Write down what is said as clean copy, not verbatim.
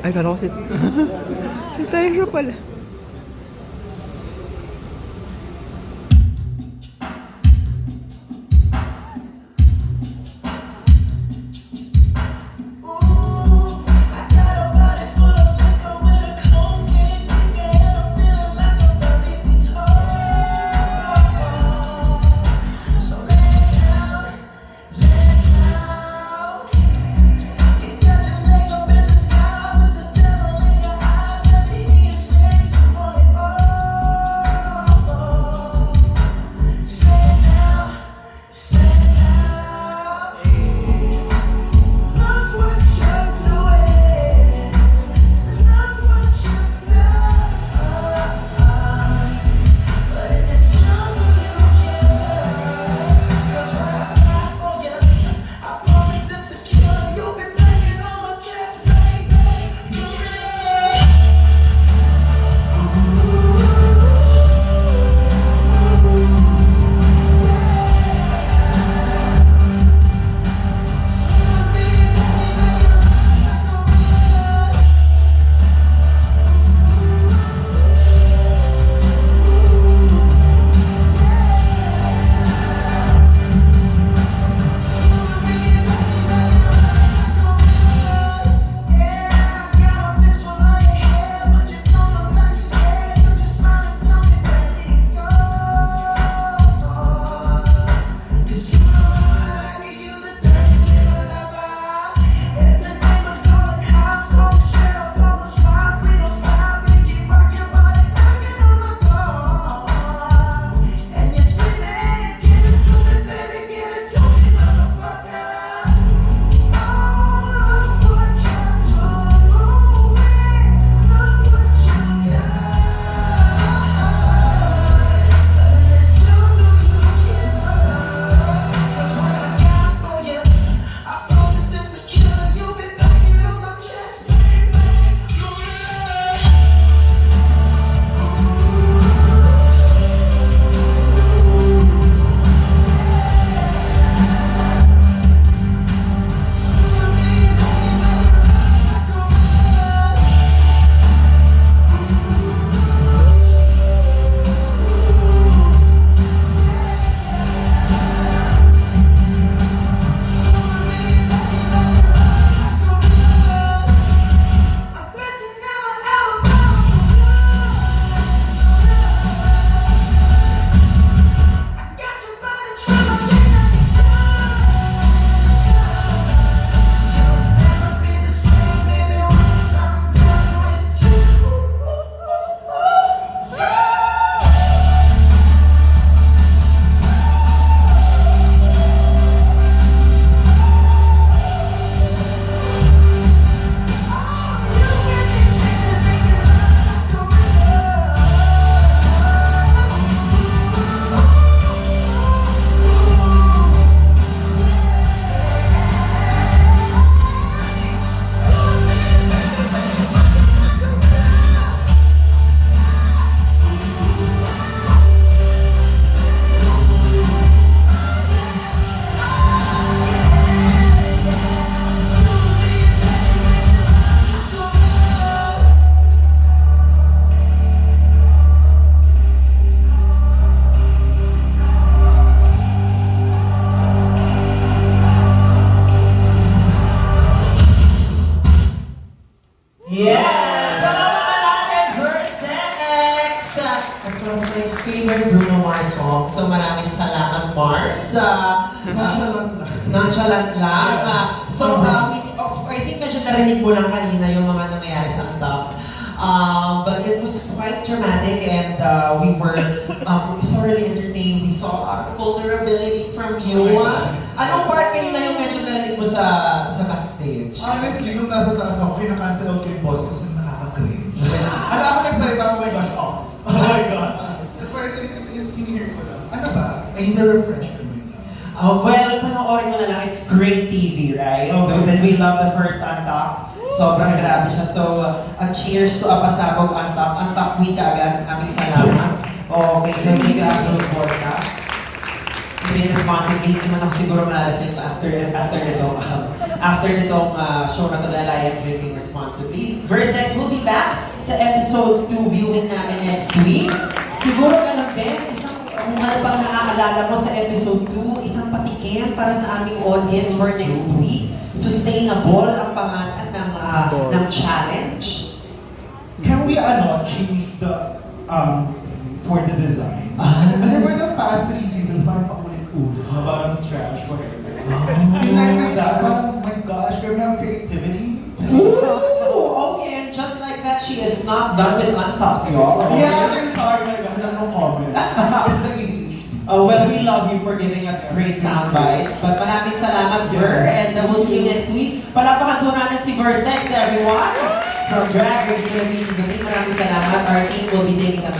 Ay, kala ko si... Si Tyra pala. Yes! Salamat natin, Versenex! That's one of my favorite Bruno Mars song. So maraming salamat, Mars. Nonchalant lang. I think medyo narinig mo lang kanina yung mga nangyayari sa Antak. But it was quite dramatic and we were thoroughly entertained. We saw a lot of vulnerability from you. Anong part kanina yung medyo narinig mo sa backstage? Honestly, nung nasa taas ako, kinakancel out ko yung boss kasi nakaka-cringe. Ano ako nagsalita, oh my gosh, off. Oh my God. That's why in-hear ko lang. Ano ba? I need a refresher. Well, panoorin mo na lang, it's great TV, right? Okay. Then we love the first Antak. Sobrang grabe siya. So, cheers to a pasabog Antak. Antak week agad. Aming salamat. Okay, so thank you, Absolute Vodka. Being responsive, hindi naman ako siguro malalasing after nito. after nitong show na to, Lalayan Drinking Responsibly. Versex will be back sa episode 2 viewing namin next week. Siguro ganun din, kung ano pang naaalala mo sa episode 2, isang patikim para sa aming audience for next week. Sustainable ang pangalan ng challenge. Can we change the for the design? Kasi for the past 3 seasons, parang paulit-ulit na parang trash, whatever. In line with that, parang, oh my gosh, can we have creativity? Ooh, okay, and just like that, she is not done with Untucked, y'all. Yes, I'm sorry, my gosh, no comment. It's the ADHD. Well, we love you for giving us great sound bites. But maraming salamat, Ver, and we'll see you next week. Palakpakan po natin si Versex, everyone! From Drag Race Philippines Season 3, maraming salamat. Our team will be taking a